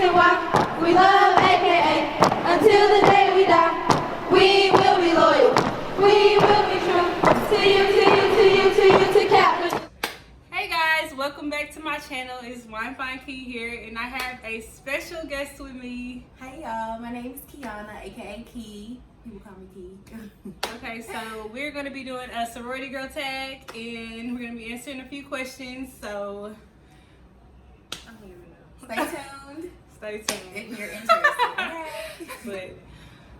reason why we love AKA. Until the day we die, we will be loyal. We will be true to Kappa. Hey guys, welcome back to my channel. It's Wine Fine Key here, and I have a special guest with me. Hey y'all, my name is Keyana, aka Key. People call me Key. Okay, so we're going to be doing a sorority girl tag, and we're going to be answering a few questions. So I don't even know. Stay tuned. Stay tuned if you're interested. But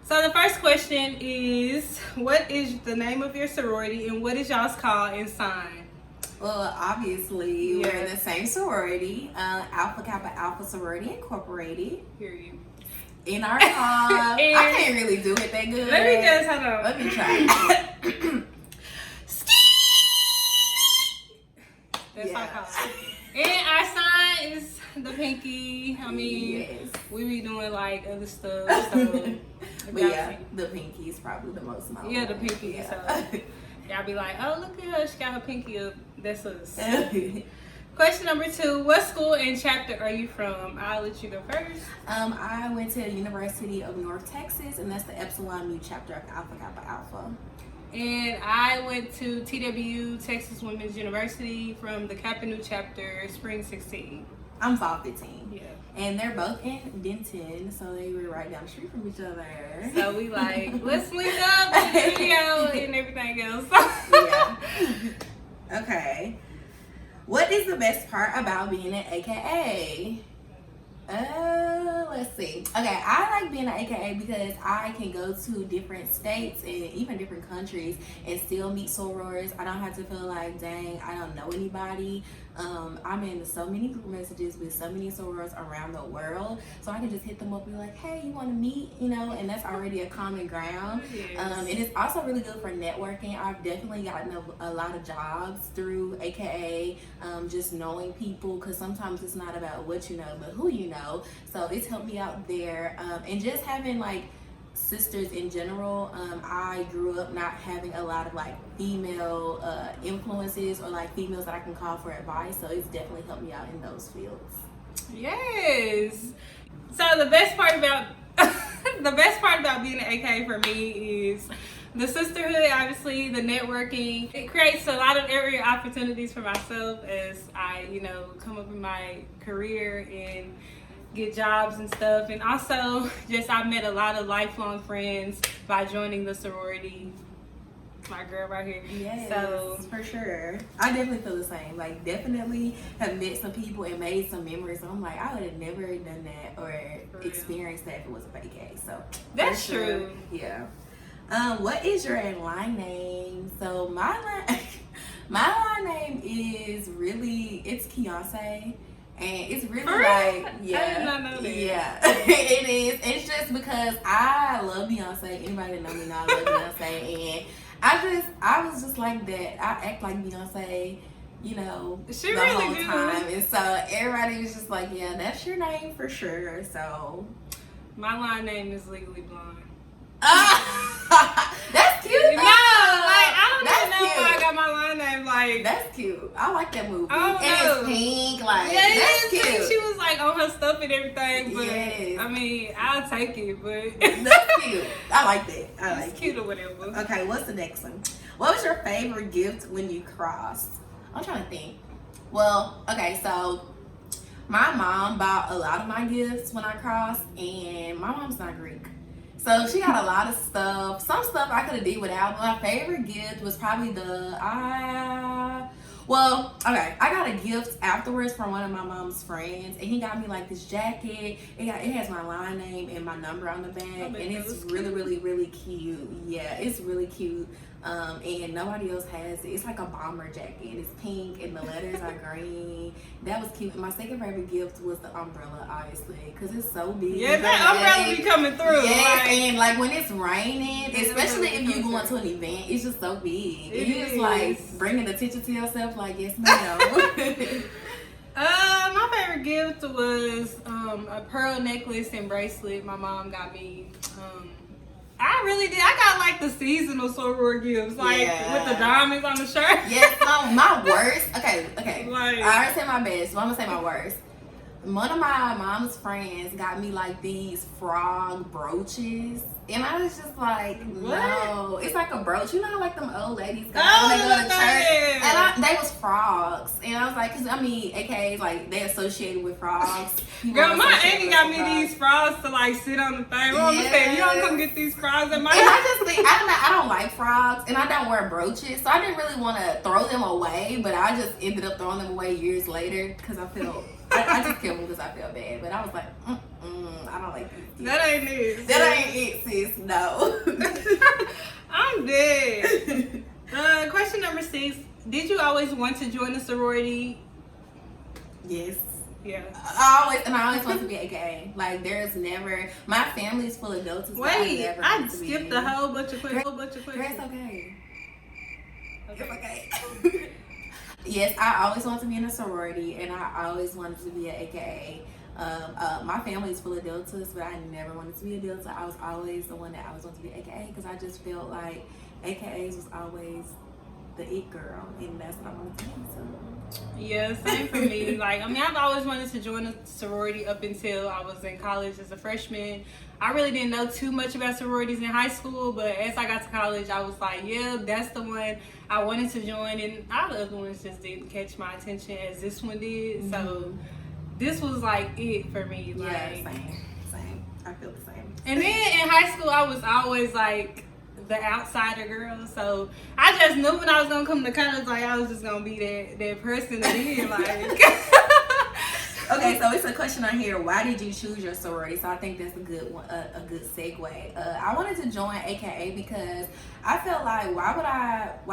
so the first question is, what is the name of your sorority, and what is y'all's call and sign? Well, obviously, we're in the same sorority, Alpha Kappa Alpha Sorority Incorporated. Period. In our I can't really do it that good. Let me just, hold on. Let me try. That's our call. And our sign is the pinky. I mean, we be doing like other stuff. So but yeah, the pinky is probably the most known. Yeah, the pinky. Yeah. So y'all be like, oh, look at her. She got her pinky up. That's us. Question number 2. What school and chapter are you from? I'll let you go first. I went to the University of North Texas, and that's the Epsilon Mu chapter of Alpha Kappa Alpha. And I went to TWU, Texas Women's University, from the Kappa Nu chapter, Spring 16. I'm fall 15. Yeah. And they're both in Denton, so they were right down the street from each other. So we like, let's link up in the video and everything else. Yeah. Okay. What is the best part about being an AKA? Let's see. Okay, I like being an AKA because I can go to different states and even different countries and still meet sorors. I don't have to feel like, dang, I don't know anybody. I'm in so many group messages with so many sorors around the world, so I can just hit them up and be like, hey, you want to meet? You know, and that's already a common ground. Yes. And it's also really good for networking. I've definitely gotten a lot of jobs through AKA, just knowing people, because sometimes it's not about what you know, but who you know. So it's helped me out there, and just having like sisters in general. I grew up not having a lot of like female influences or like females that I can call for advice, so it's definitely helped me out in those fields. Yes. So the best part about being an AKA for me is the sisterhood, obviously, the networking. It creates a lot of area opportunities for myself as I, come up in my career and get jobs and stuff. And also, I've met a lot of lifelong friends by joining the sorority. My girl right here. Yes, so for sure. I definitely feel the same. Like, definitely have met some people and made some memories. So I'm like, I would have never done that or experienced that if it was a vacay. So that's true. Yeah. What is your line name? So my line name is it's Keyana. And it's really like, yeah. I did not know that. Yeah, it is. It's just because I love Beyonce. Anybody that know me know I love Beyonce. And I was just like that. I act like Beyonce, she the really whole do. time. And so everybody was just like, yeah, that's your name for sure. So my line name is Legally Blonde. That's cute. No, I don't even know why I got my line name. Like, that's cute. I like that movie. And it's pink. Like, yeah, that's cute. Pink. She was like on her stuff and everything. But yes. I mean, I'll take it. But that's cute. I like that. It's cute or whatever. Okay, what's the next one? What was your favorite gift when you crossed? I'm trying to think. Well, okay, so my mom bought a lot of my gifts when I crossed, and my mom's not Greek. So she got a lot of stuff. Some stuff I could have did without, but my favorite gift was probably I got a gift afterwards from one of my mom's friends, and he got me like this jacket. It has my line name and my number on the back, and it's really, really, really cute. Yeah, it's really cute. And nobody else has it. It's like a bomber jacket. It's pink and the letters are green. That was cute. And my second favorite gift was the umbrella, obviously, because it's so big. Yeah, that umbrella be coming through. Yeah, and like when it's raining, especially if you go to an event, it's just so big. And you just like bringing attention to yourself, like, yes, ma'am. My favorite gift was a pearl necklace and bracelet my mom got me. I really did. I got like the seasonal soror gifts, like with the diamonds on the shirt. Yes, my worst. Okay. Like, I already said my best, so I'm gonna say my worst. one of my mom's friends got me like these frog brooches, and I was just like, no, it's like a brooch. You know how like them old ladies got when they go to church, and they was frogs, and I was like, cause I mean, AKAs like they associated with frogs. Girl, my auntie got me these frogs to like sit on the thing. Well, I'm saying, you don't come get these frogs at my house. And I just think I don't like frogs, and I don't wear brooches, so I didn't really want to throw them away, but I just ended up throwing them away years later because I felt. I just kept them because I felt bad, but I was like, I don't like these. That ain't it. That ain't it, sis. No. I'm dead. Question number 6. Did you always want to join a sorority? Yes. Yeah. I always want to be AKA. Like, there's never, my family's full of adults. Wait, I skipped a whole bunch of questions. It's okay. It's okay. Yes, I always wanted to be in a sorority, and I always wanted to be an AKA. My family is full of deltas, but I never wanted to be a delta. I was always the one that I always wanted to be AKA because I just felt like AKAs was always the it girl, and that's what I wanted to be. So. Yeah, same for me. Like, I mean, I've always wanted to join a sorority up until I was in college as a freshman. I really didn't know too much about sororities in high school, but as I got to college, I was like, yeah, that's the one I wanted to join, and all the other ones just didn't catch my attention as this one did. Mm-hmm. So this was like it for me. Like, yeah, same. I feel the same. And then in high school, I was always like the outsider girl, so I just knew when I was gonna come to college, like I was just gonna be that person that is like. Okay, so it's a question on here. Why did you choose your sorority? So I think that's a good one, a good segue. I wanted to join AKA because I felt like why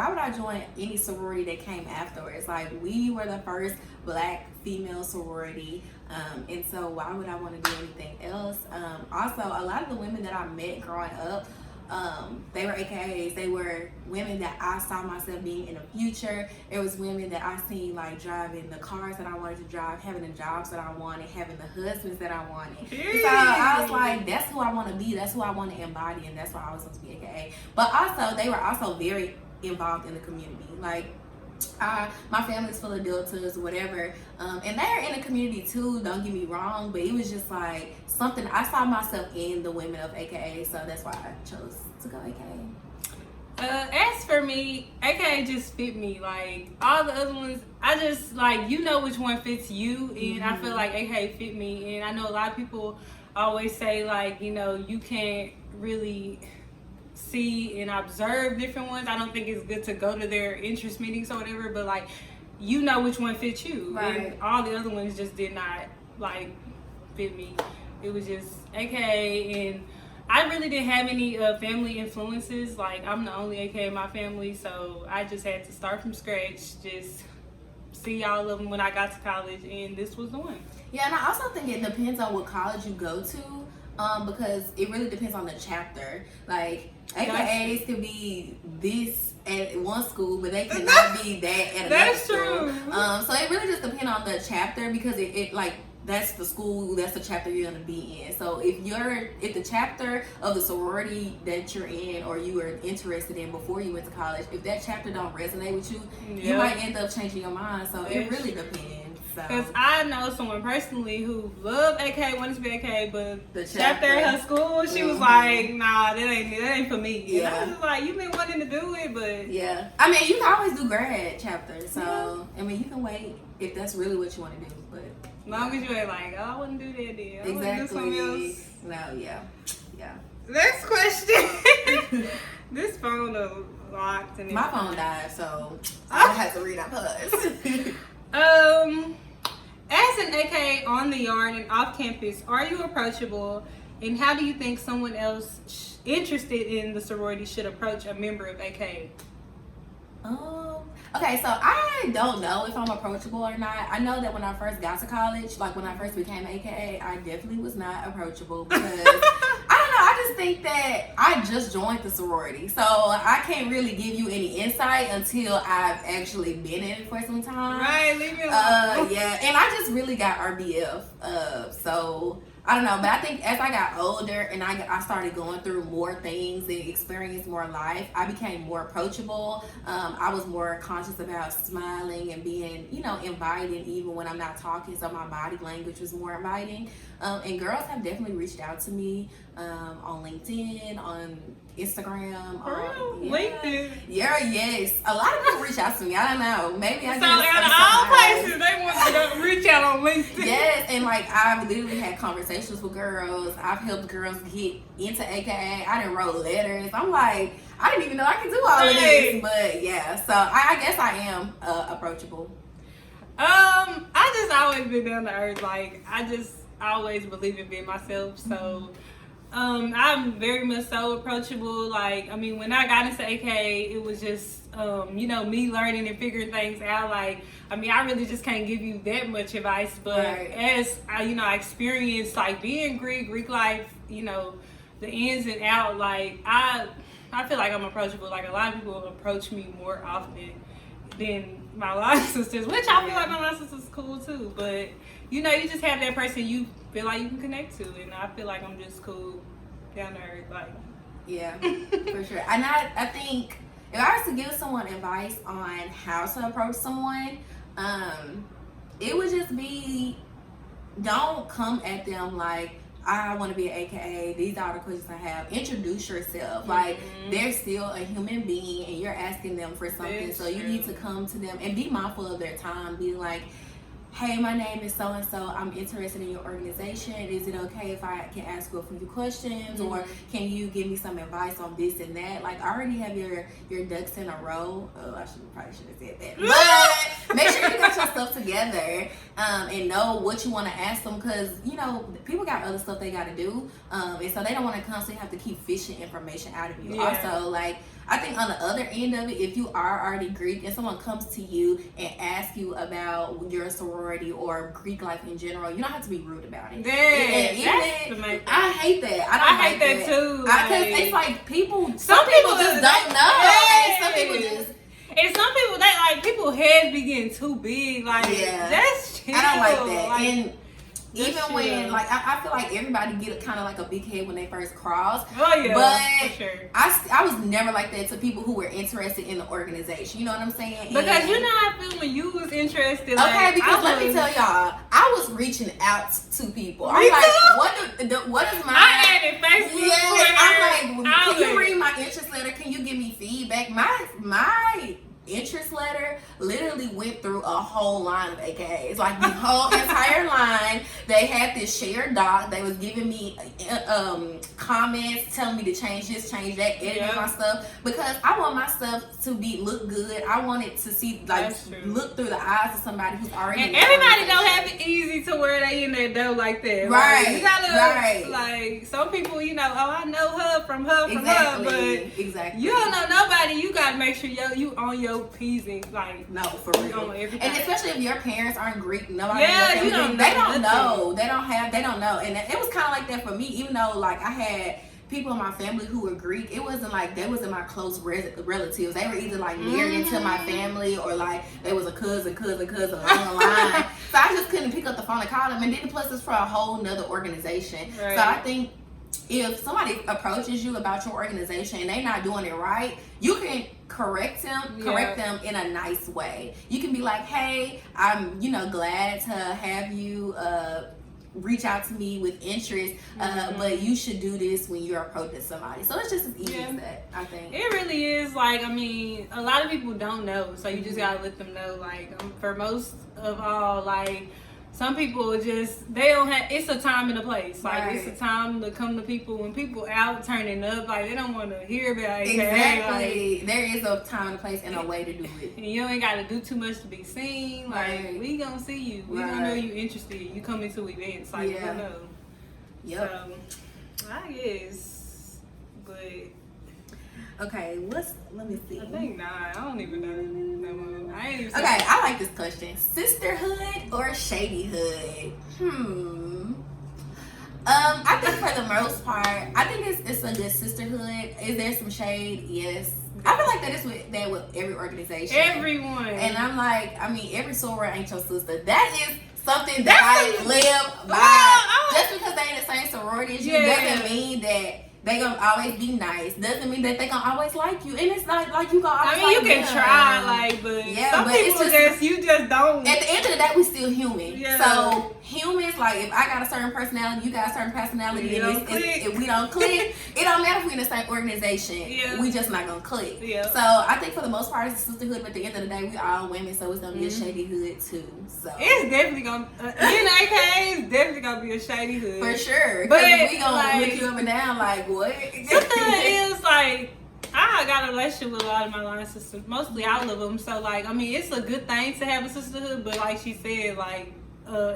would I join any sorority that came afterwards? Like, we were the first Black female sorority, and so why would I want to do anything else? Also, a lot of the women that I met growing up, they were AKAs. They were women that I saw myself being in the future. It was women that I seen like driving the cars that I wanted to drive, having the jobs that I wanted, having the husbands that I wanted. So I was like, that's who I want to be. That's who I want to embody, and that's why I was supposed to be AKA. But also, they were also very involved in the community. Like, my family's full of deltas, whatever, and they're in the community too, don't get me wrong, but it was just like something I saw myself in the women of AKA, so that's why I chose to go AKA. As for me, AKA just fit me. Like, all the other ones, I just like, you know which one fits you, and I feel like AKA fit me. And I know a lot of people always say, like, you know, you can't really see and observe different ones. I don't think it's good to go to their interest meetings or whatever, but like, you know which one fits you, right? And all the other ones just did not like fit me. It was just AKA, and I really didn't have any family influences. Like, I'm the only AKA in my family, so I just had to start from scratch, just see all of them when I got to college, and this was the one. Yeah, and I also think it depends on what college you go to, because it really depends on the chapter. Like, AKAs can be this at one school, but they cannot be that at another That's school. True. So it really just depends on the chapter, because it like, that's the school, that's the chapter you're gonna be in. So if the chapter of the sorority that you're in or you were interested in before you went to college, if that chapter don't resonate with you, you might end up changing your mind. So it really depends. Because I know someone personally who loved AK, wanted to be AK, but the chapter at her school, she was like, nah, that ain't for me. Yeah. And I was just like, you've been wanting to do it, but yeah. I mean, you can always do grad chapters, so I mean, you can wait if that's really what you want to do, but as long as you ain't like, oh, I wouldn't do that then. I exactly. Do something else. No, yeah. Next question. This phone is locked. And my phone died, so I had to read out hers. As an AK on the yard and off campus, are you approachable? And how do you think someone else interested in the sorority should approach a member of AK? Okay, so I don't know if I'm approachable or not. I know that when I first got to college, like when I first became AKA, I definitely was not approachable because I don't know. I just think that I just joined the sorority, so I can't really give you any insight until I've actually been in it for some time. Right, leave me alone. Yeah, and I just really got RBF, so I don't know, but I think as I got older and I started going through more things and experienced more life, I became more approachable. I was more conscious about smiling and being, inviting even when I'm not talking. So my body language was more inviting. And girls have definitely reached out to me on LinkedIn, on Instagram. For real? Yeah. LinkedIn? Yeah, yes. A lot of people reach out to me. I don't know. Maybe I So just... out of all places, they want to reach out on LinkedIn. Yes, and like I've literally had conversations with girls. I've helped girls get into AKA. I done wrote letters. I'm like, I didn't even know I could do all of this. But yeah, so I guess I am approachable. I just always been down to earth. Like I always believe in being myself. So I'm very much so approachable. Like, I mean, when I got into AK, it was just, me learning and figuring things out. Like, I mean, I really just can't give you that much advice. But as I experienced, like, being Greek life, the ins and out, like, I feel like I'm approachable. Like, a lot of people approach me more often than my line sisters, which I feel like my line sisters is cool, too. But, you just have that person you feel like you can connect to, and I feel like I'm just cool, down to earth, like. Yeah, for sure. And I think if I was to give someone advice on how to approach someone, it would just be, don't come at them like, I want to be an AKA, these are the questions I have. Introduce yourself. Like, they're still a human being and you're asking them for something. So you need to come to them and be mindful of their time. Be like, hey, my name is so-and-so. I'm interested in your organization. Is it okay if I can ask you a few questions? Or can you give me some advice on this and that? Like, I already have your ducks in a row. Oh, I probably should have said that. But make sure you got your stuff together and know what you want to ask them. Because, people got other stuff they got to do. And so they don't want to constantly have to keep fishing information out of you. Yeah. Also, like, I think on the other end of it, if you are already Greek and someone comes to you and asks you about your sorority or Greek life in general, you don't have to be rude about it. I hate that. I hate that too. Because it's like some people just don't know. And some people just... And some people, people heads be getting too big. Like, that's chill. I don't like that. Like, and even when, I feel like everybody get kind of like a big head when they first cross. Oh, yeah, but for sure. I was never like that to people who were interested in the organization. You know what I'm saying? Because how I feel when you was interested. Okay, because let me tell y'all, I was reaching out to people. I'm like, what is my... I added Facebook. Yeah, I'm like, can you read my interest letter? Can you give me feedback? My interest letter literally went through a whole line of AKAs, like the whole entire line. They had this shared doc. They was giving me comments, telling me to change this, change that, editing my stuff, because I want my stuff to look good. I want it to see, look through the eyes of somebody who's already... And everybody don't have it easy to where they in their dough like that. Right. Like, you gotta, like, some people, I know her from her, but you don't know nobody. You gotta make sure you on your P's and like no for real. And especially if your parents aren't Greek, nobody they don't know. They don't know. And it was kind of like that for me, even though like I had people in my family who were Greek. It wasn't like they wasn't my close relatives. They were either like married into my family or like they was a cousin along the line. So I just couldn't pick up the phone and call them. And then plus it's for a whole nother organization. Right. So I think if somebody approaches you about your organization and they're not doing it right, you can correct them in a nice way. You can be like, hey, I'm glad to have you reach out to me with interest, but you should do this when you're approaching somebody. So it's just as easy as that, I think. It really is. Like, I mean, a lot of people don't know, so you just gotta let them know. Like, for most of all, like, some people just, they don't have, it's a time and a place. Like, it's a time to come to people when people out turning up, like, they don't want to hear about it. Exactly. Like, there is a time and a place and a way to do it. And you ain't got to do too much to be seen. Like, we gonna see you. We gonna know you interested. You come into events. Like, we gonna know. Yep. So, I guess, but... Okay, let me see. I think I don't even know. I ain't even okay, I like this question. Sisterhood or shadyhood? I think for the most part, I think it's a good sisterhood. Is there some shade? Yes. I feel like that is with every organization. Everyone. And I'm like, I mean, every soror ain't your sister. That is something that I live by. just because they in the same sorority as you Yeah. doesn't mean that they gonna always be nice. Doesn't mean that they gonna always like you. And it's not like you gonna always I mean, you like can them. try, like, but Yeah, some but people it's you just don't. At the end of the day, we still human. Yeah. So humans, like if I got a certain personality, you got a certain personality, We and don't click. if we don't click, it don't matter if we're in the same organization. Yeah. We just not gonna click. Yeah. So I think for the most part, it's a sisterhood. But at the end of the day, we all women, so it's gonna be a shady hood too. So It's definitely gonna being an AKA is definitely gonna be a shady hood. for sure. But, But we gonna like, look you up and down like what? Something is like I got a relationship with a lot of my line sisters, mostly all of them. So like, I mean, it's a good thing to have a sisterhood, but like she said, like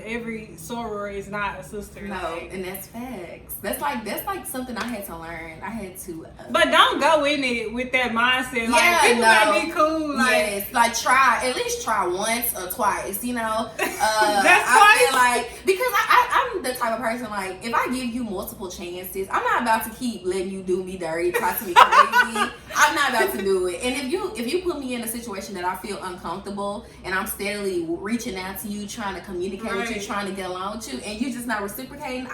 every soror is not a sister. No, like. and that's facts. That's like something I had to learn. I had to. But don't go in it with that mindset. Like Yeah, people no. gotta be cool. Like Yes, like at least try once or twice, you know. That's I feel twice? like because I'm the type of person like if I give you multiple chances, I'm not about to keep letting you do me dirty, talk to me crazy. I'm not about to do it. And if you put me in a situation that I feel uncomfortable and I'm steadily reaching out to you, trying to communicate with you, Right. trying to get along with you, and you just not reciprocating,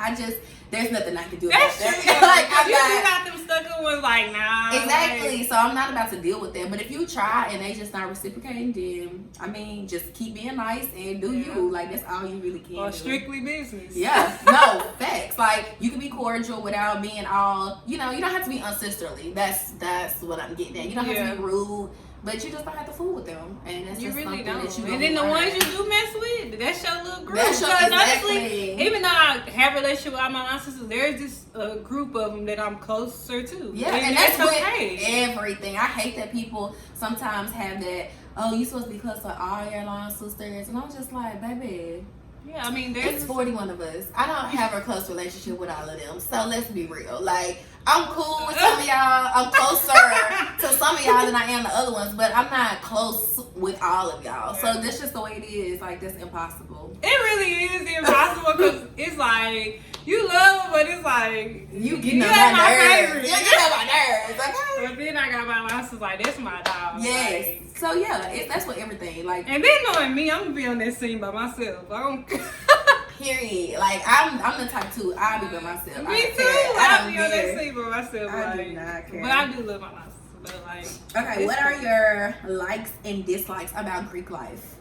there's nothing I can do that's about true. that. Though. Like If I'm you not. got them stuck in ones like nah. Exactly. Like, So I'm not about to deal with that. But if you try and they just not reciprocating, then I mean, just keep being nice and do Yeah. you. Like that's all you really can or do. strictly business. Yeah. No facts. Like you can be cordial without being all. You know, you don't have to be unsisterly. That's what I'm getting at. You don't have Yeah. to be rude, but you just don't have to fool with them. And that's You just really something don't. that you. And then the ones you do mess with, that's your little group. That's your- Because exactly. honestly, even though I have a relationship with all my line sisters, there's this group of them that I'm closer to. Yeah, and that's with okay. everything. I hate that people sometimes have that. Oh, you supposed to be close to all your line sisters, and I'm just like, baby. Yeah, I mean, It's there's 41 of us. I don't have a close relationship with all of them. So let's be real. Like, I'm cool with some of y'all. I'm closer to some of y'all than I am the other ones, but I'm not close with all of y'all. So that's just the way it is. Like, that's impossible. it really is impossible because it's like you love them, but it's like You getting on ain't my nerves. favorite. You getting on my nerves, okay? But then I got my line sisters like that's my dog. Yes. Like, So, yeah, that's what everything. Like, and then knowing me, I'm gonna be on that scene by myself. I don't. period. Like, I'm the type too. I'll be by myself. I Me don't too. care. I I'll don't be on that care. scene by myself. I like, do not care. But I do love my line sisters. But like, Okay, what are your likes and dislikes about Greek life?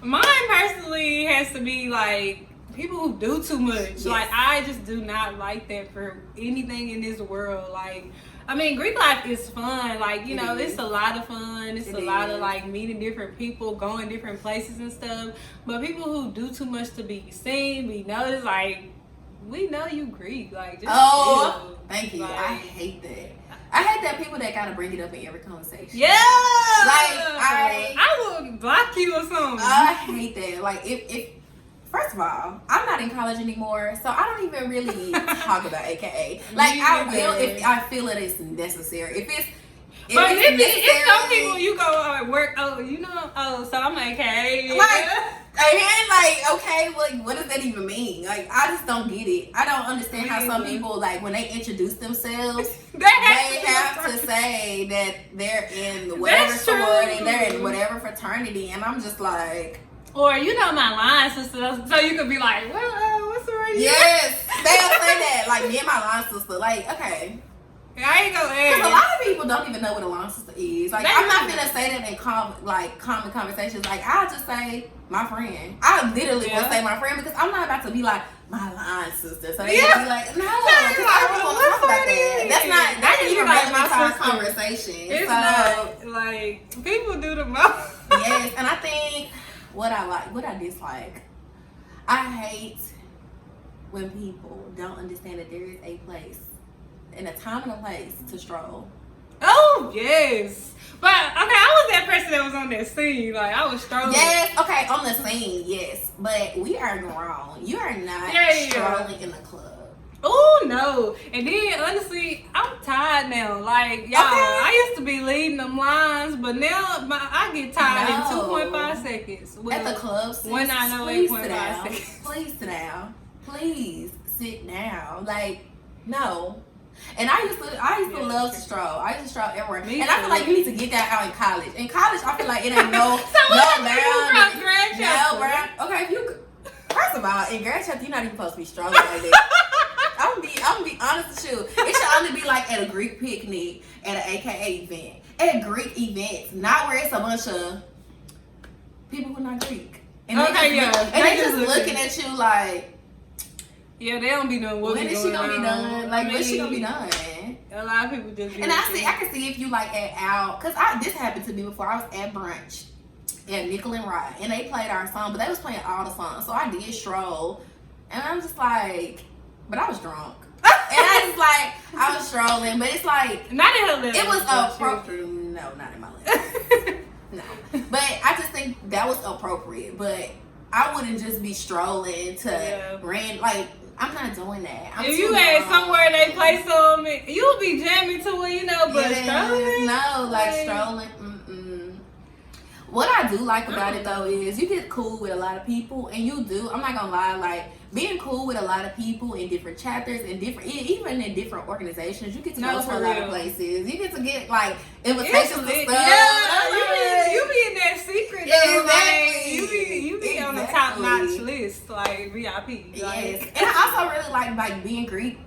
Mine personally has to be like people who do too much. Yes. Like I just do not like that for anything in this world. Like I mean, Greek life is fun. Like you know, is. it's a lot of fun. It's It a lot is. of like meeting different people, going different places and stuff. But people who do too much to be seen, be noticed, like we know you Greek. Like just Oh, chill. thank you. Like, I hate that. I hate that people that gotta bring it up in every conversation. yeah. Like, I will block you or something. I hate that. Like if first of all, I'm not in college anymore, so I don't even really talk about AKA. Like Me I neither. will if I feel it is necessary. If But it's it's some necessary- people you go at work. Oh, you know. Oh, so I'm like, hey. Like, okay, like, what does that even mean? Like, I just don't get it. I don't understand how some people, like, when they introduce themselves, they they have to say that they're in whatever That's sorority, true. they're in whatever fraternity, and I'm just like, Or you know my line sister, so you could be like, well, what's the right? yes, they'll say that. Like, me and my line sister, like, okay. I ain't gonna Because a ask. lot of people don't even know what a line sister is. Like, They I'm not don't. gonna say that in common conversations. Like, I'll just say my friend. I literally will Yeah. say my friend because I'm not about to be like my line sister. So they Yeah. can be like, no, because I don't want to talk about that. That's not. I That's can even be like relevant my to our sister. conversation. It's So, not like people do the most. yes, and I think what I dislike, I hate when people don't understand that there is a place and a time and a place to stroll. Oh yes, but okay, I was that person that was on that scene. Like I was strolling. Yes, okay, on the scene, yes. But we are grown. You are not Yeah. strolling in the club. Oh no! And then honestly, I'm tired now. Like y'all, Okay. I used to be leading them lines, but now I get tired No. in 2.5 seconds. Well, At the club, sis, when I know please 8.5 sit down. seconds. Please sit down. Please sit down. Like, no. And I used to Yeah, love to true. stroll. I used to stroll everywhere. Me And I feel too. like you need to get that out in college. In college, I feel like it ain't no So what no did you cross boundaries. grad chapter. No, bro. Okay, if you first of all, in grad chapter, you're not even supposed to be strolling like that. I'm gonna be honest with you. It should only be like at a Greek picnic, at an AKA event, at Greek events, not where it's a bunch of people who are not Greek. And they just looking at you like. Yeah, they don't be knowing what when is she gonna be done? Like, when she gonna be done? A lot of people just. And I can see if you like out, cause this happened to me before. I was at brunch at Nickel and Rye, and they played our song, but they was playing all the songs. So I did stroll, and I'm just like, but I was drunk, and I was like, I was strolling, but it's like not in her level. It was appropriate. No, not in my level. No, but I just think that was appropriate. But I wouldn't just be strolling to like. I'm not doing that. If you at somewhere they play some, you'll be jamming to it, but strolling. No, like strolling. What I do like about it though is you get cool with a lot of people, and you do. I'm not gonna lie, like being cool with a lot of people in different chapters and even in different organizations, you get to go to a lot of places. You get to get like invitations to stuff. Yeah, you be in that secret. Exactly. Like, you be on the top notch list, like VIP. Yes, and I also really like being Greek.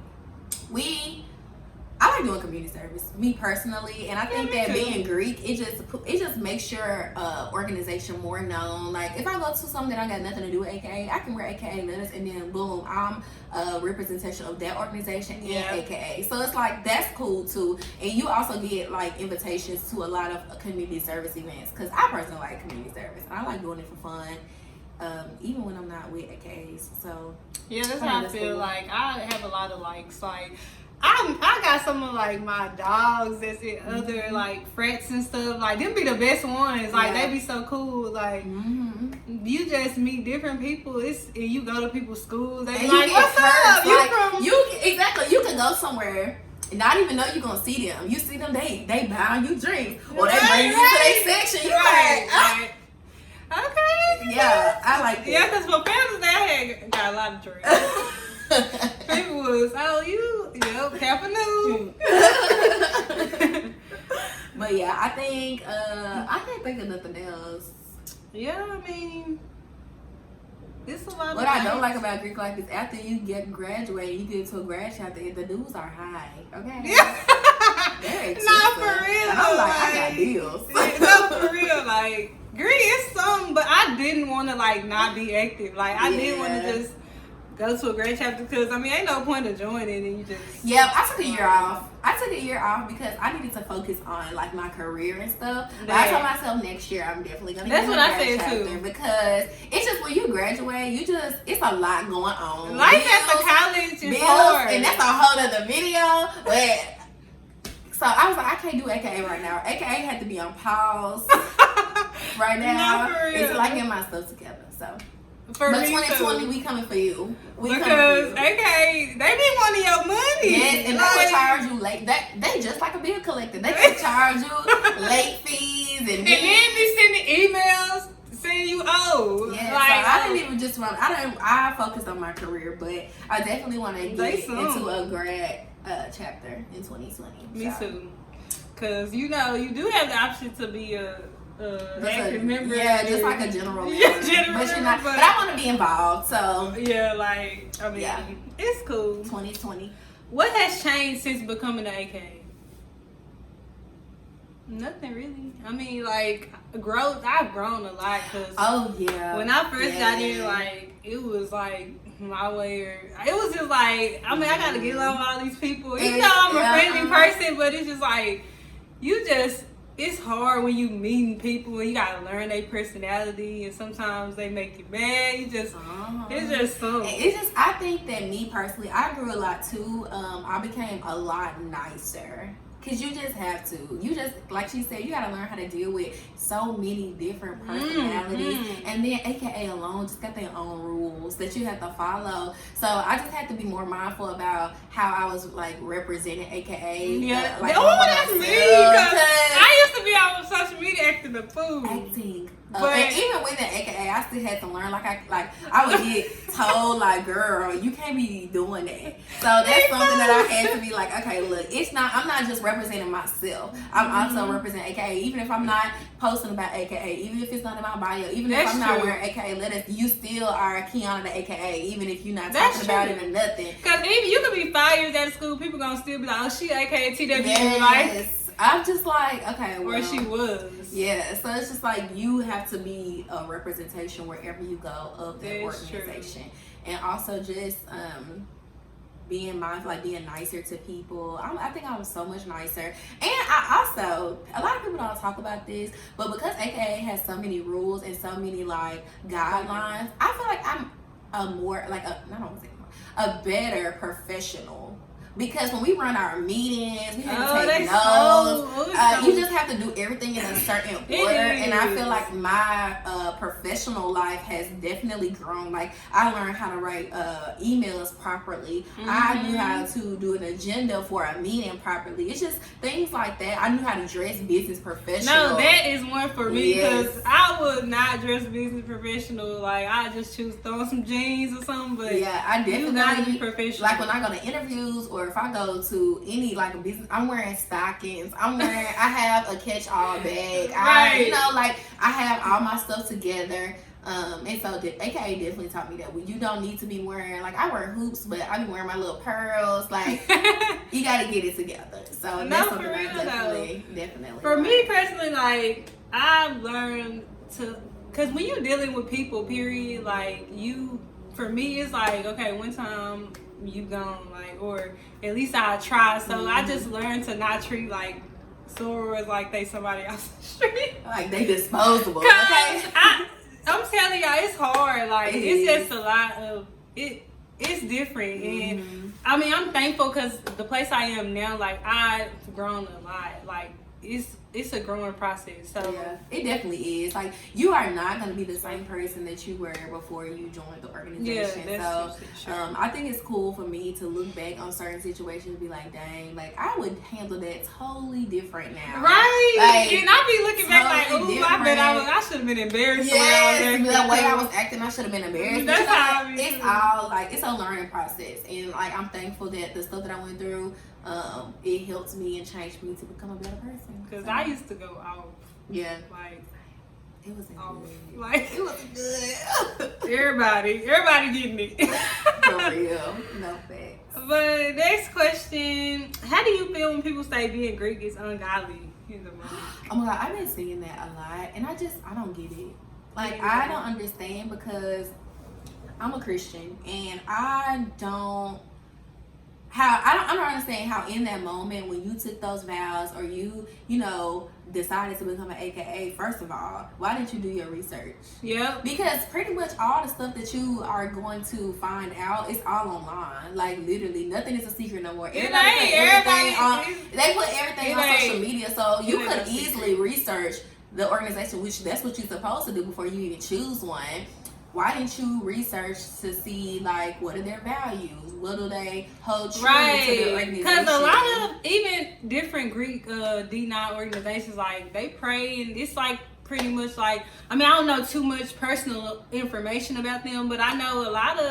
I like doing community service, me personally, and I think that being Greek, it just makes your organization more known. Like if I go to something that I got nothing to do with AKA, I can wear AKA letters, and then boom, I'm a representation of that organization and AKA. So it's like that's cool too, and you also get like invitations to a lot of community service events. Cause I personally like community service, and I like doing it for fun. Even when I'm not with AKAs. So yeah, that's how I feel. Cool. Like I have a lot of likes. Like I got some of like my dogs that's in other like frets and stuff. Like them be the best ones. Like they be so cool. Like you just meet different people. And you go to people's schools. They be like, what's up? Exactly. You can go somewhere and not even know you're gonna see them. You see them, they buy you drinks or they bring you to their section. You like. Okay. Yeah, I like that. Yeah, because for families, they had got a lot of drinks. People was, Kappa knew. But yeah, I think, I can't think of nothing else. Yeah, I mean, it's a lot what I don't like about Greek life is after you graduate, you get to a grad chapter, the dues are high, okay? Yeah. Not for real. And I'm like, I got deals. No, for real, like, Greek is something, but I didn't want to like not be active. Like I didn't want to just go to a grad chapter because I mean ain't no point of joining and you just. Yeah, I took a year off. I took a year off because I needed to focus on like my career and stuff. But I told myself next year I'm definitely gonna. That's what I said too. Because it's just when you graduate, it's a lot going on. Life after college is hard, and that's a whole other video. But so I was like, I can't do AKA right now. AKA had to be on pause. Right now, it's like getting my stuff together. So, but 2020, we coming for you. Because AKA, they be wanting your money. Yes, and they will charge you late. They just like a bill collector. They can charge you late fees, and then be sending emails saying you owe. Yeah, like, so I didn't even just run. I focused on my career, but I definitely want to get into a grad chapter in 2020. Me too. Because you do have the option to be a active member. Yeah, just like a general member. But you're not. But I want to be involved. So yeah, like I mean, it's cool. 2020. What has changed since becoming an AK? Nothing really. I mean, like growth. I've grown a lot because when I first got in, like it was like my way, or it was just like I mean, I got to get along with all these people. You know, I'm a friendly person, but it's just like it's hard when you meeting people and you gotta learn their personality, and sometimes they make you mad. It's just something. I think that me personally, I grew a lot too. I became a lot nicer. Cause you just have to. You just, like she said, you gotta learn how to deal with so many different personalities. And then AKA alone just got their own rules that you have to follow. So I just had to be more mindful about how I was like representing AKA. That's me. Cause I used to to be on social media acting a fool. Acting. But And even with an AKA, I still had to learn. I would get told like, girl, you can't be doing that. So that's something that I had to be like, okay, look, I'm not just representing myself. I'm also representing AKA. Even if I'm not posting about AKA, even if it's not in my bio, even if I'm not wearing AKA letters, you still are Keyana the AKA, even if you're not talking about it or nothing. Because even you could be 5 years out of school, people gonna still be like, oh, she AKA TW, Yes. like. I'm just like, okay, well. Or she was. Yeah, so it's just like you have to be a representation wherever you go of the organization. True. And also just being mindful, like being nicer to people. I think I was so much nicer. And I also, a lot of people don't talk about this, but because AKA has so many rules and so many like guidelines, I feel like I'm a better professional. Because when we run our meetings, we have to take notes. You just have to do everything in a certain order. And I feel like my professional life has definitely grown. Like, I learned how to write emails properly. I knew how to do an agenda for a meeting properly. It's just things like that. I knew how to dress business professional. No, that is one for me. Because I would not dress business professional. Like, I just choose to throw some jeans or something. But yeah, I definitely you gotta be professional. Like, when I go to interviews or if I go to any like a business, I'm wearing stockings. I have a catch-all bag. I have all my stuff together. And so AKA definitely taught me that you don't need to be wearing, like, I wear hoops, but I be wearing my little pearls. Like, you got to get it together. So that's something I definitely. For me personally, like, I've learned to, because when you're dealing with people, period, like, for me, it's like, okay, one time you gone, like, or at least I try. So I just learned to not treat like sorors like they somebody else on the street. Like they disposable. Okay. I'm telling y'all, it's hard. Like it's just a lot of it. It's different, and I mean, I'm thankful because the place I am now, like I've grown a lot. Like it's a growing process. So yeah, it definitely is. Like you are not going to be the same person that you were before you joined the organization. Yeah, so I think it's cool for me to look back on certain situations and be like, dang, like I would handle that totally different now. Right. Like, and I be looking back like, ooh, I bet I should have been embarrassed. Yes, the way I was acting, I should have been embarrassed. That's how it's all like it's a learning process, and like I'm thankful that the stuff that I went through, it helped me and changed me to become a better person. Because I used to go off. Yeah. Like, it wasn't good. Like, it wasn't good. everybody getting it. For real. No facts. But next question, how do you feel when people say being Greek is ungodly in the moment? Oh my God, I've been seeing that a lot, and I don't get it. Like, I don't understand because I'm a Christian, and I don't understand how in that moment when you took those vows or you decided to become an AKA, first of all, why didn't you do your research? Yep. Because pretty much all the stuff that you are going to find out is all online. Like literally nothing is a secret no more. Everybody put everything on social media, so you could easily research the organization, which that's what you're supposed to do before you even choose one. Why didn't you research to see, like, what are their values? What do they hold true to their organization? Because a lot of even different Greek D9 organizations, like, they pray, and it's like pretty much like, I mean, I don't know too much personal information about them, but I know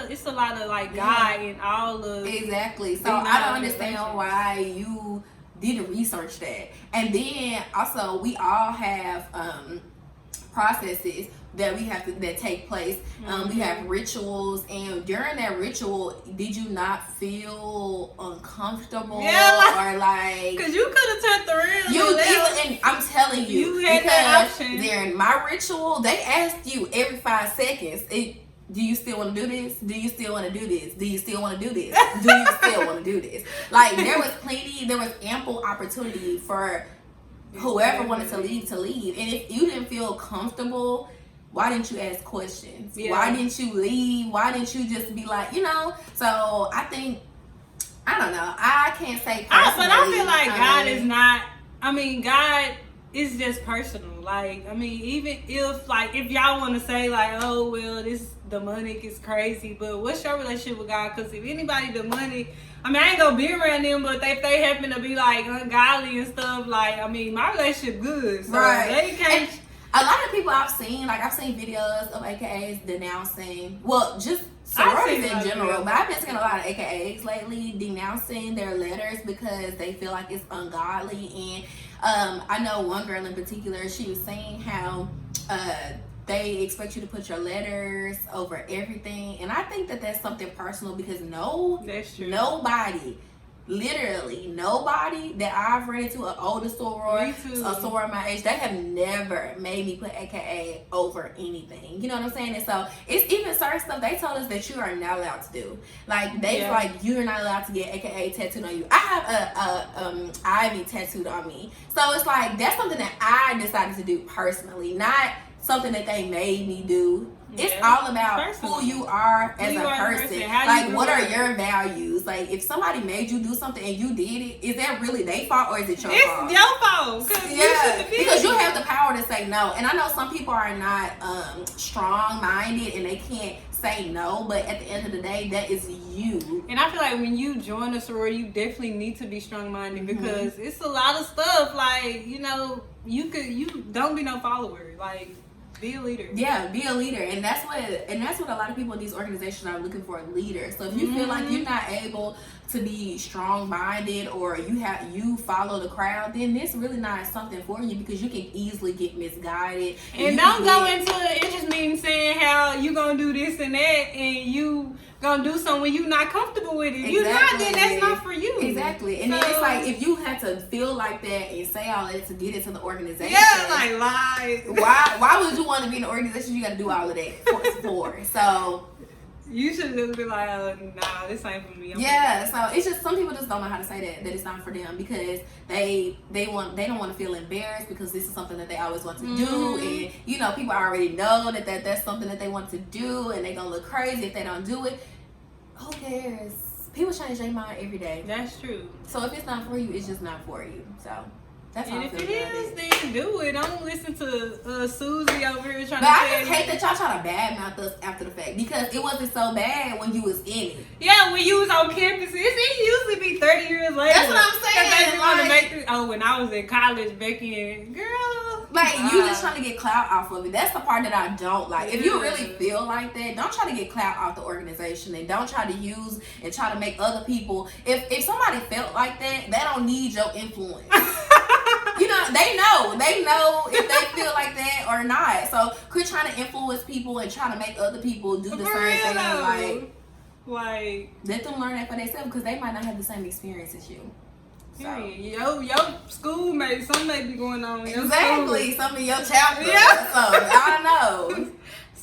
it's a lot of like God in all of exactly. So I don't understand why you didn't research that. And then also we all have processes that take place. We have rituals, and during that ritual, did you not feel uncomfortable? Yeah, or like because you could have turned around. And I'm telling you had that option. During my ritual, they asked you every 5 seconds, do you still want to do this? Do you still want to do this? Do you still want to do this? Do you still want to do this? Like there was ample opportunity for whoever wanted to leave. And if you didn't feel comfortable, why didn't you ask questions? Yeah. Why didn't you leave? Why didn't you just be like, So I think, I don't know. I can't say personally. But I feel like God is not, God is just personal. Like, even if y'all want to say like, oh, well, this demonic is crazy, but what's your relationship with God? Because if anybody demonic I mean, I ain't gonna be around them, but if they happen to be like ungodly and stuff, like, I mean, my relationship good, so they can't. And a lot of people I've seen videos of AKAs denouncing, well, just sororities in general, but I've been seeing a lot of AKAs lately denouncing their letters because they feel like it's ungodly. And I know one girl in particular, she was saying how they expect you to put your letters over everything, and I think that that's something personal because that's true. Literally nobody that I've ran into, an older soror, a soror my age, they have never made me put AKA over anything. You know what I'm saying? And so it's even certain stuff they told us that you are not allowed to do. Like they like you're not allowed to get AKA tattooed on you. I have a Ivy tattooed on me, so it's like that's something that I decided to do personally, not something that they made me do. It's all about who you are as a person. Like, what are your values? Like, if somebody made you do something and you did it, is that really their fault or is it your fault? It's your fault. Because you have the power to say no. And I know some people are not strong-minded and they can't say no, but at the end of the day, that is you. And I feel like when you join a sorority, you definitely need to be strong-minded because it's a lot of stuff. Like, you know, you don't be no follower. Like, be a leader. Yeah, be a leader. And that's what a lot of people in these organizations are looking for, leaders. So if you feel like you're not able to be strong-minded or you follow the crowd, then this really not something for you because you can easily get misguided. And don't go into it just means saying how you gonna do this and that and you gonna do something when you're not comfortable with it. You're not, then that's not for you. Exactly. And then it's like if you had to feel like that and say all that to get into the organization. Yeah, like lie. Why would you want to be in an organization you gotta do all of that for? So you should just be like, nah, this ain't for me. So it's just some people just don't know how to say that it's not for them because they don't want to feel embarrassed because this is something that they always want to do, and you know people already know that's something that they want to do, and they gonna look crazy if they don't do it. Who cares? People change their mind every day. That's true. So if it's not for you, it's just not for you. So. That's and if it is, then do it. Don't listen to Susie over here trying to say. But I just hate that y'all try to badmouth us after the fact because it wasn't so bad when you was in it. Yeah, when you was on campus, it usually be 30 years later. That's what I'm saying. When I was in college, Becky and girl. Like, you just trying to get clout off of it. That's the part that I don't like. If you really feel like that, don't try to get clout off the organization and don't try to use and try to make other people. If somebody felt like that, they don't need your influence. You know, they know if they feel like that or not. So quit trying to influence people and try to make other people do the same thing. Like let them learn that for themselves because they might not have the same experience as you. So. Your schoolmates, something may be going on. Exactly, some of your chapter. Yeah. So I know.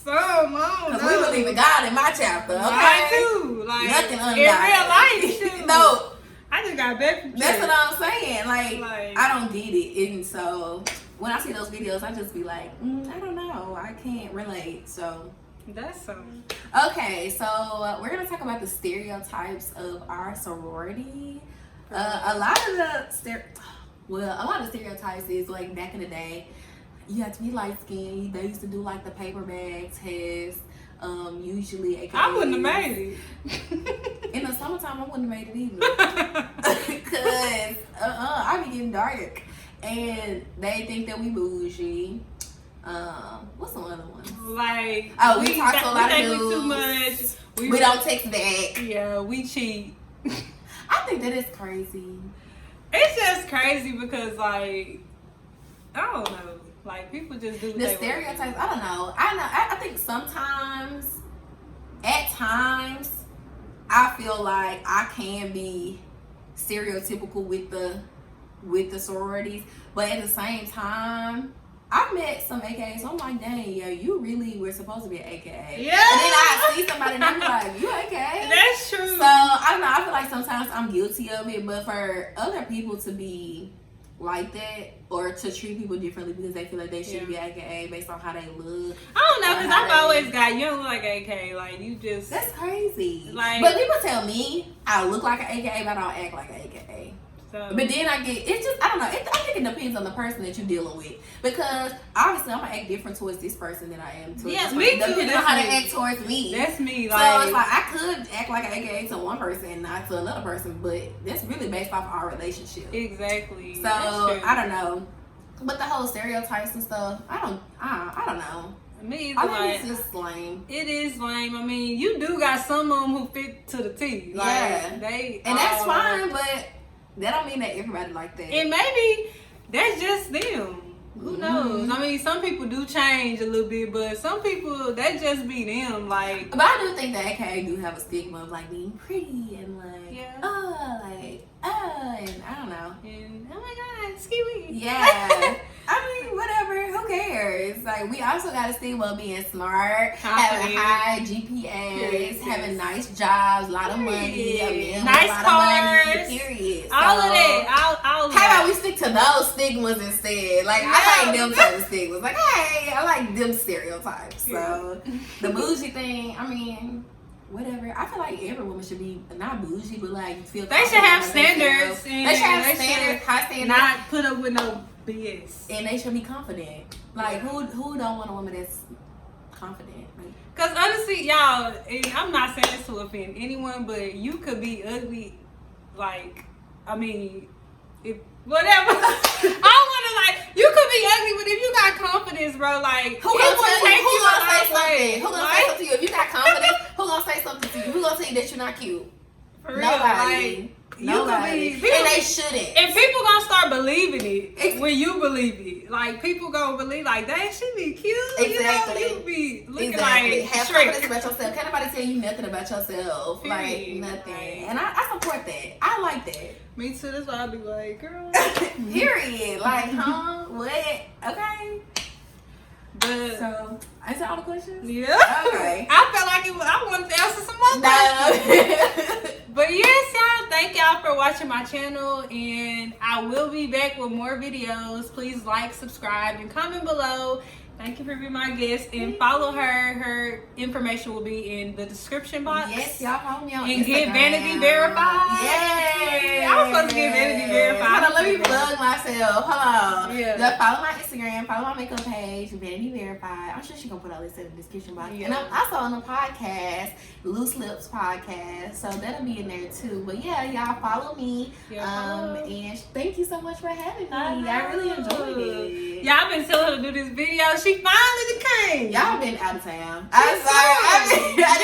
Because we believe in God in my chapter. Okay. Mine too. Like nothing ungodly. In real life, too. No. I just got back from church. That's what I'm saying. Like I don't get it. And so when I see those videos, I just be like, I don't know. I can't relate. So that's something. Okay, so we're gonna talk about the stereotypes of our sorority. A lot of the stereotypes is like back in the day, you have to be light skinned. They used to do like the paper bag test. Usually AKA, I wouldn't have made it. In the summertime, I wouldn't have made it either. Because I be getting dark. And they think that we bougie. What's some other ones? Like, we talk to a lot of dudes. Too much. We don't text back. Yeah, we cheat. I think that is crazy. It's just crazy because, like, I don't know. Like, people just do the stereotypes. I don't know. I think sometimes, at times, I feel like I can be stereotypical with the sororities, but at the same time, I met some AKAs, so I'm like, dang, yo, you really were supposed to be an AKA. Yeah. And then I see somebody and I'm like, you AKA? That's true. So, I don't know. I feel like sometimes I'm guilty of it, but for other people to be like that or to treat people differently because they feel like they should be AKA based on how they look. I don't know, because I've always got, you don't look like an AKA. Like, you just... That's crazy. Like, but people tell me I look like an AKA, but I don't act like an AKA. So. But then I don't know. I think it depends on the person that you're dealing with. Because obviously I'm going to act different towards this person than I am towards this person. Me too. Depending on how they act towards me. That's me. So it's like I could act like an AKA to one person and not to another person. But that's really based off our relationship. Exactly. So I don't know. But the whole stereotypes and stuff, I don't know. Me I like, think it's just lame. It is lame. I mean, you do got some of them who fit to the T. Like, yeah. And that's fine, but that don't mean that everybody like that. And maybe that's just them. Who knows? I mean, some people do change a little bit, but some people, that just be them. Like, but I do think that AKA do have a stigma of like being pretty and like, and I don't know. And oh my God, ski. Yeah. I mean, whatever. Who cares? Like, we also got a stigma of being smart, having high GPAs, having nice jobs, a lot of money, nice cars, period. All of that. All how about we stick to those stigmas instead? Like, I like them type of stigmas. Like, hey, I like them stereotypes. So, the bougie thing, I mean, whatever. I feel like every woman should be not bougie, but like feel. They should have standards. They should have standards, high standards. Not put up with no BS. And they should be confident. Like who don't want a woman that's confident? Like, cause honestly, y'all, and I'm not saying this to offend anyone, but you could be ugly. Like, I mean, if whatever. I want to like. You could be ugly, but if you got confidence, bro, like who gonna say something? Who gonna say something to you? If you got confidence, who gonna say something to you? Who gonna tell you that you're not cute? For real, Nobody. Like, Nobody. You could be, and they shouldn't. And people gonna start believing it when you believe it. Like people gonna believe like, dang, she be cute. Exactly. You know, you be looking exactly. like have Shrek. confidence about yourself. Can't nobody tell you nothing about yourself. Period. Like nothing. Like, and I support that. I like that. Me too. That's why I be like, girl. Period. Like, huh? What? Okay. But so, is that all the questions? Yeah. Okay. I felt like I wanted to answer some more questions. But yes, y'all, thank y'all for watching my channel, and I will be back with more videos. Please like, subscribe, and comment below. Thank you for being my guest, and follow her. Her information will be in the description box. Yes, y'all follow me on and Instagram. Get Vanity Verified. Yay! I was supposed to get Vanity Verified. Hold on, let me plug myself. Hold on. Yeah. Just follow my Instagram, follow my makeup page, Vanity Verified. I'm sure she's gonna put all this in the description box. Yeah. And I'm also on the podcast, Loose Lips Podcast, so that'll be in there too. But yeah, y'all follow me. Yeah, and thank you so much for having me. I really enjoyed it. Y'all been telling her to do this video. She finally came. Y'all been out of town. I'm sorry. I